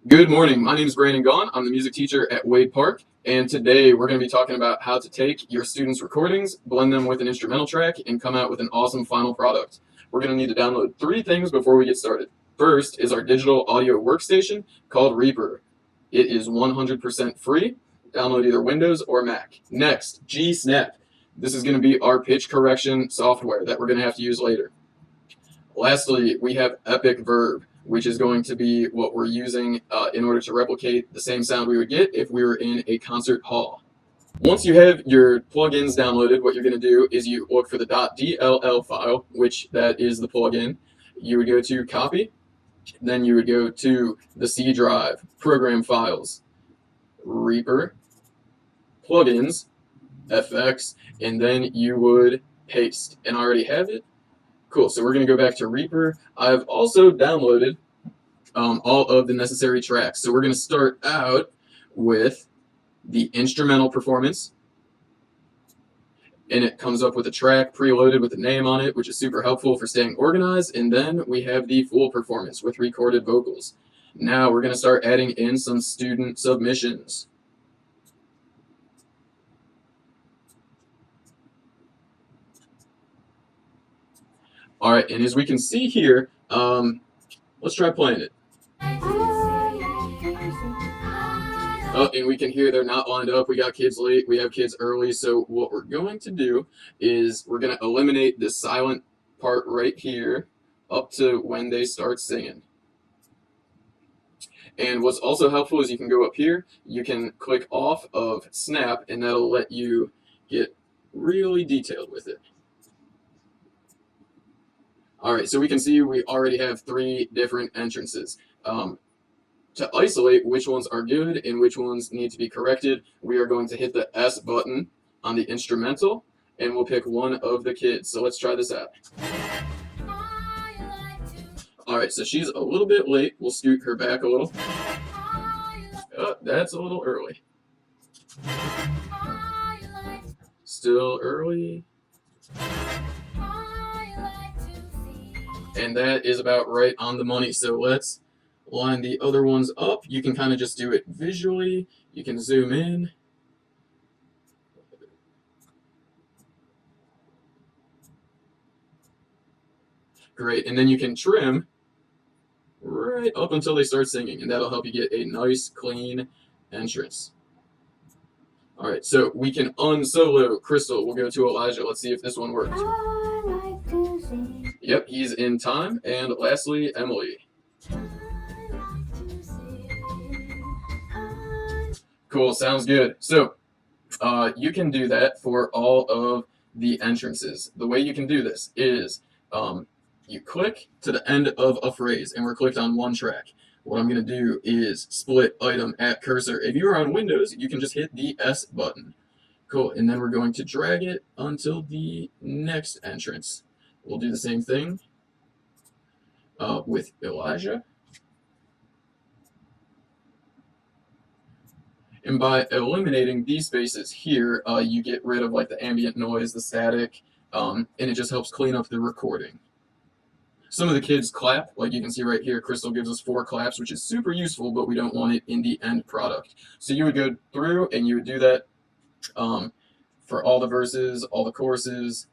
Good morning. My name is Brandon .gaughan. I'm the music teacher at Wade Park, and today we're going to be talking about how to take your students' recordings, blend them with an instrumental track, and come out with an awesome final product. We're going to need to download three things before we get started. First is our digital audio workstation called Reaper. It is 100% free. Download either Windows or Mac. Next, G-Snap. This is going to be our pitch correction software that we're going to have to use later. Lastly, we have Epic Verb, which is going to be what we're using in order to replicate the same sound we would get if we were in a concert hall. Once you have your plugins downloaded, what you're going to do is you look for the .dll file, which that is the plugin. You would go to Copy, then you would go to the C drive, Program Files, Reaper, Plugins, FX, and then you would paste. And I already have it. Cool, so we're going to go back to Reaper. I've also downloaded all of the necessary tracks. So we're going to start out with the instrumental performance. And it comes up with a track preloaded with a name on it, which is super helpful for staying organized. And then we have the full performance with recorded vocals. Now we're going to start adding in some student submissions. All right, and as we can see here, let's try playing it. Oh, and we can hear they're not lined up. We got kids late, we have kids early. So what we're going to do is we're going to eliminate this silent part right here up to when they start singing. And what's also helpful is you can go up here, you can click off of Snap, and that'll let you get really detailed with it. All right, so we can see we already have three different entrances. To isolate which ones are good and which ones need to be corrected, we are going to hit the S button on the instrumental, and we'll pick one of the kids. So let's try this out. All right, so she's a little bit late. We'll scoot her back a little. Oh, that's a little early. Still early. And that is about right on the money. So let's line the other ones up. You can kind of just do it visually. You can zoom in. Great. And then you can trim right up until they start singing, and that'll help you get a nice, clean entrance. All right, so we can unsolo Crystal. We'll go to Elijah. Let's see if this one works. Yep, he's in time. And lastly, Emily. Cool, sounds good. So you can do that for all of the entrances. The way you can do this is you click to the end of a phrase, and we're clicked on one track. What I'm going to do is split item at cursor. If you're on Windows, you can just hit the S button. Cool, and then we're going to drag it until the next entrance. We'll do the same thing with Elijah. And by eliminating these spaces here, you get rid of like the ambient noise, the static, and it just helps clean up the recording. Some of the kids clap, like you can see right here. Crystal gives us 4 claps, which is super useful, but we don't want it in the end product. So you would go through and you would do that for all the verses, all the choruses.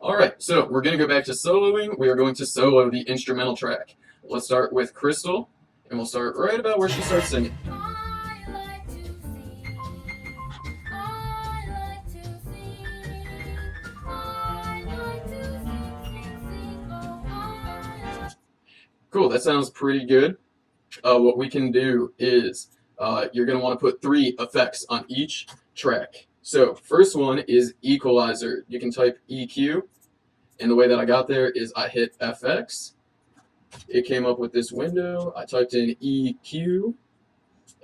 All right, so we're going to go back to soloing. We are going to solo the instrumental track. Let's start with Crystal, and we'll start right about where she starts singing. Cool, that sounds pretty good. What we can do is you're going to want to put 3 effects on each track. So first one is equalizer. You can type EQ. And the way that I got there is I hit FX. It came up with this window. I typed in EQ,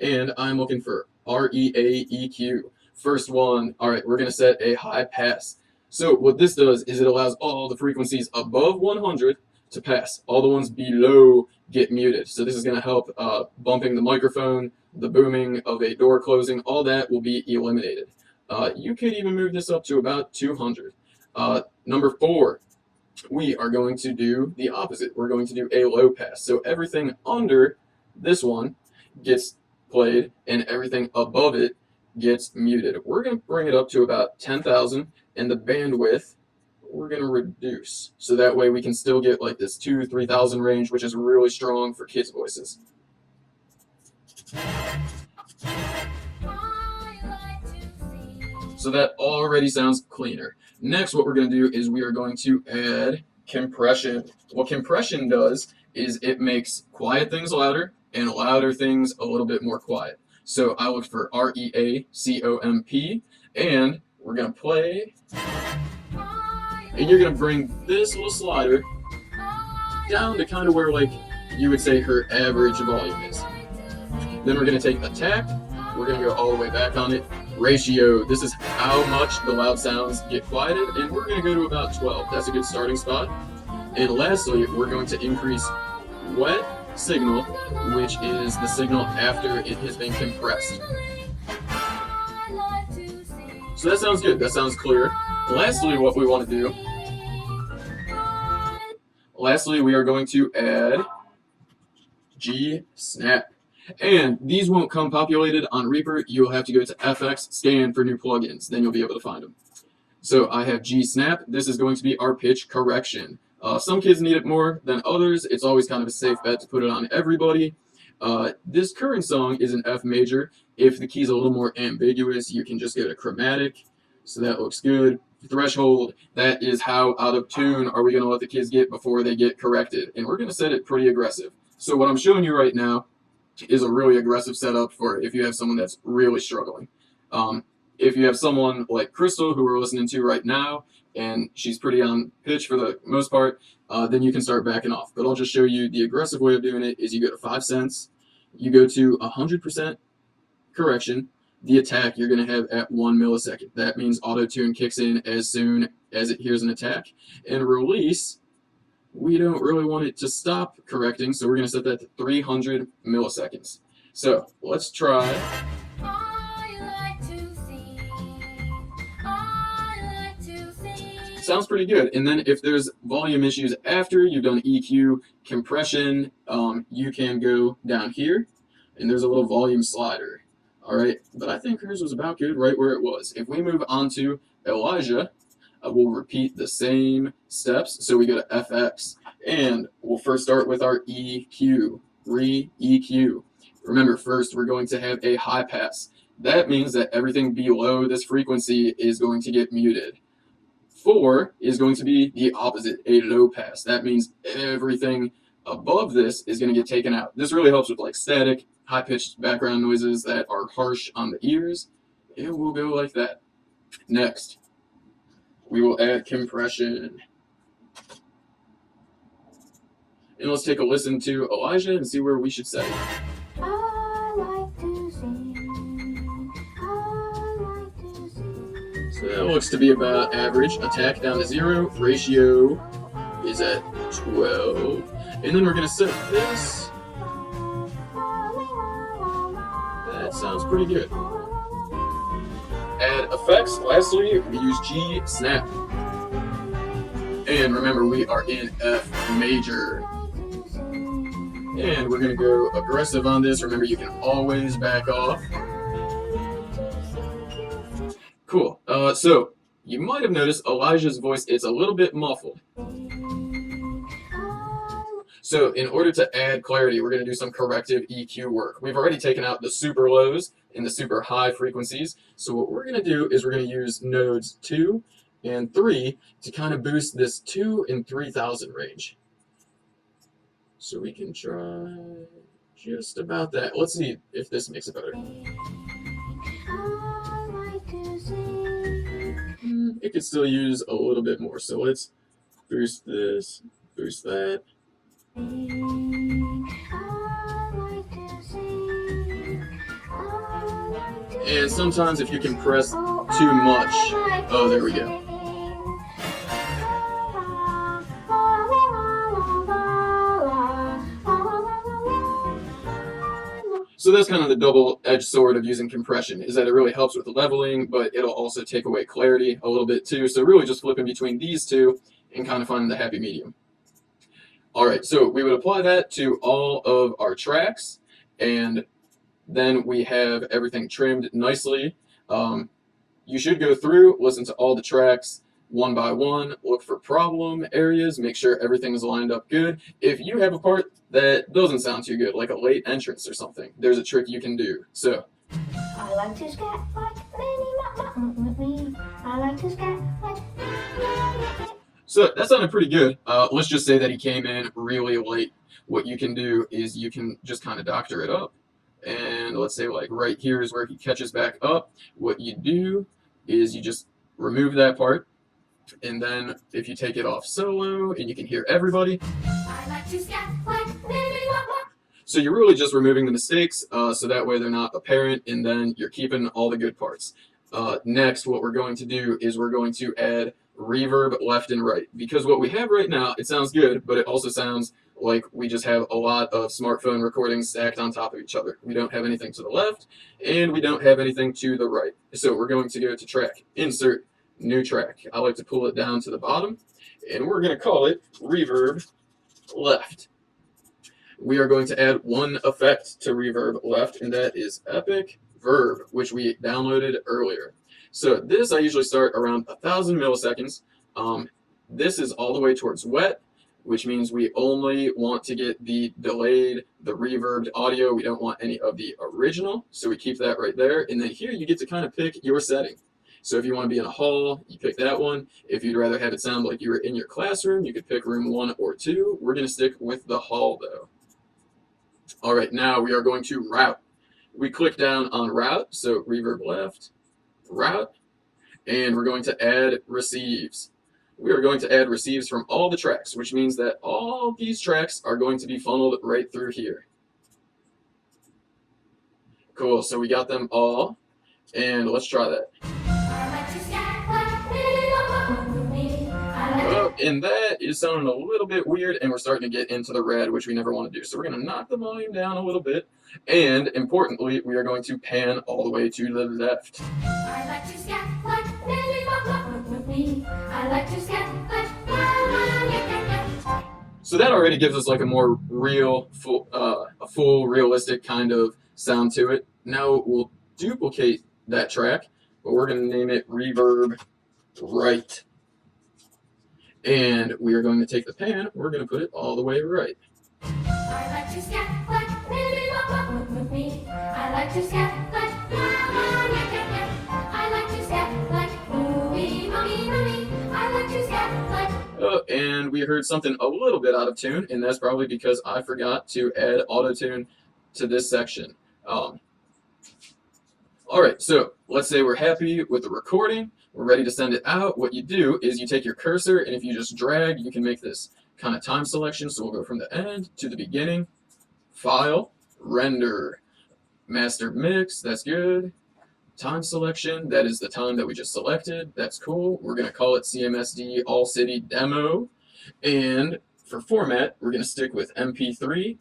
and I'm looking for REA-EQ. First one, all right, we're going to set a high pass. So what this does is it allows all the frequencies above 100 to pass. All the ones below get muted. So this is going to help bumping the microphone, the booming of a door closing, all that will be eliminated. You could even move this up to about 200. Number 4, we are going to do the opposite. We're going to do a low pass. So everything under this one gets played and everything above it gets muted. We're going to bring it up to about 10,000, and the bandwidth we're going to reduce. So that way we can still get like this 2,000-3,000 range, which is really strong for kids' voices. So that already sounds cleaner. Next, what we're going to do is we are going to add compression. What compression does is it makes quiet things louder and louder things a little bit more quiet. So I looked for REACOMP, and we're going to play. And you're going to bring this little slider down to kind of where, like, you would say her average volume is. Then we're going to take attack. We're going to go all the way back on it. Ratio, this is how much the loud sounds get quieted, and we're going to go to about 12. That's a good starting spot. And lastly, we're going to increase wet signal, which is the signal after it has been compressed. So that sounds good. That sounds clear. Lastly, what we want to do, we are going to add G snap. And these won't come populated on Reaper. You'll have to go to FX, scan for new plugins. Then you'll be able to find them. So I have G snap. This is going to be our pitch correction. Some kids need it more than others. It's always kind of a safe bet to put it on everybody. This current song is an F major. If the key's a little more ambiguous, you can just go to chromatic. So that looks good. Threshold, that is how out of tune are we going to let the kids get before they get corrected. And we're going to set it pretty aggressive. So what I'm showing you right now is a really aggressive setup for if you have someone that's really struggling. If you have someone like Crystal, who we're listening to right now, and she's pretty on pitch for the most part, then you can start backing off. But I'll just show you the aggressive way of doing it is you go to 5 cents, you go to 100% correction. The attack you're going to have at 1 millisecond. That means auto-tune kicks in as soon as it hears an attack. And release, we don't really want it to stop correcting, so we're going to set that to 300 milliseconds. So let's try. Sounds pretty good. And then if there's volume issues after you've done EQ, compression, you can go down here, and there's a little volume slider. All right, but I think hers was about good right where it was. If we move on to Elijah, we'll repeat the same steps. So we go to FX, and we'll first start with our EQ, re-EQ. Remember, first we're going to have a high pass. That means that everything below this frequency is going to get muted. 4 is going to be the opposite, a low pass. That means everything above this is going to get taken out. This really helps with like static, high-pitched background noises that are harsh on the ears. And we'll go like that. Next, we will add compression. And let's take a listen to Elijah and see where we should set it. So that looks to be about average. Attack down to 0. Ratio is at 12. And then we're going to set this. That sounds pretty good. Add effects. Lastly, we use G snap. And remember, we are in F major. And we're going to go aggressive on this. Remember, you can always back off. Cool. So you might have noticed Elijah's voice is a little bit muffled. So in order to add clarity, we're going to do some corrective EQ work. We've already taken out the super lows and the super high frequencies. So what we're going to do is we're going to use nodes 2 and 3 to kind of boost this 2 and 3,000 range. So we can try just about that. Let's see if this makes it better. It could still use a little bit more. So let's boost this, boost that. And sometimes if you compress too much, oh, there we go. So that's kind of the double-edged sword of using compression, is that it really helps with leveling, but it'll also take away clarity a little bit too. So really just flipping between these two and kind of finding the happy medium. All right, so we would apply that to all of our tracks, and then we have everything trimmed nicely. You should go through, listen to all the tracks one by one, look for problem areas, make sure everything is lined up good. If you have a part that doesn't sound too good, like a late entrance or something, there's a trick you can do. So I like to scat like me. I like to scat like. So that sounded pretty good. Let's just say that he came in really late. What you can do is you can just kind of doctor it up. And let's say like right here is where he catches back up. What you do is you just remove that part. And then if you take it off solo and you can hear everybody. I like to scat like me. So you're really just removing the mistakes so that way they're not apparent, and then you're keeping all the good parts. Next, what we're going to do is we're going to add reverb left and right, because what we have right now, it sounds good, but it also sounds like we just have a lot of smartphone recordings stacked on top of each other. We don't have anything to the left, and we don't have anything to the right. So we're going to go to track, insert, new track. I like to pull it down to the bottom, and we're going to call it reverb left. We are going to add one effect to reverb left, and that is epic verb, which we downloaded earlier. So this I usually start around 1,000 milliseconds. This is all the way towards wet, which means we only want to get the delayed, the reverbed audio. We don't want any of the original, so we keep that right there. And then here you get to kind of pick your setting. So if you want to be in a hall, you pick that one. If you'd rather have it sound like you were in your classroom, you could pick room 1 or 2. We're going to stick with the hall though. All right, now we are going to route. We click down on route, so reverb left, route, and we're going to add receives. We are going to add receives from all the tracks, which means that all these tracks are going to be funneled right through here. Cool, so we got them all, and let's try that. And that is sounding a little bit weird, and we're starting to get into the red, which we never want to do. So we're going to knock the volume down a little bit, and importantly, we are going to pan all the way to the left. I like to scat like me. I like to scat like. So that already gives us like a more real, full, realistic kind of sound to it. Now we'll duplicate that track, but we're going to name it reverb right. And we are going to take the pan, we're going to put it all the way right. I like to scat like me. I like to scat like. I like to scat like mommy. I like to scat like. And we heard something a little bit out of tune, and that's probably because I forgot to add auto-tune to this section. All right, so let's say we're happy with the recording. We're ready to send it out. What you do is you take your cursor, and if you just drag, you can make this kind of time selection. So we'll go from the end to the beginning. File, render, master mix, that's good. Time selection, that is the time that we just selected. That's cool. We're going to call it CMSD All City Demo. And for format, we're going to stick with MP3,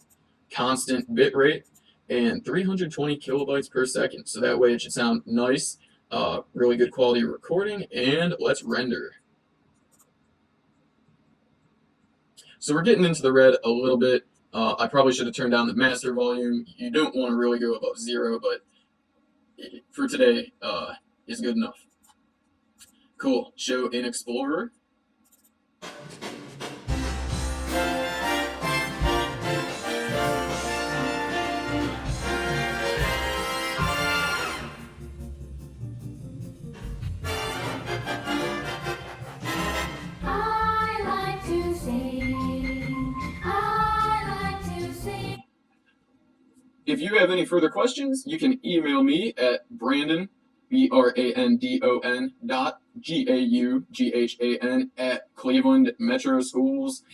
constant bitrate, and 320 kilobytes per second. So that way it should sound nice. Really good quality recording, and let's render. So we're getting into the red a little bit. I probably should have turned down the master volume. You don't want to really go above 0, but for today is good enough. Cool. Show in Explorer. If you have any further questions, you can email me at brandon, brandon.gaughan @Cleveland Metro Schools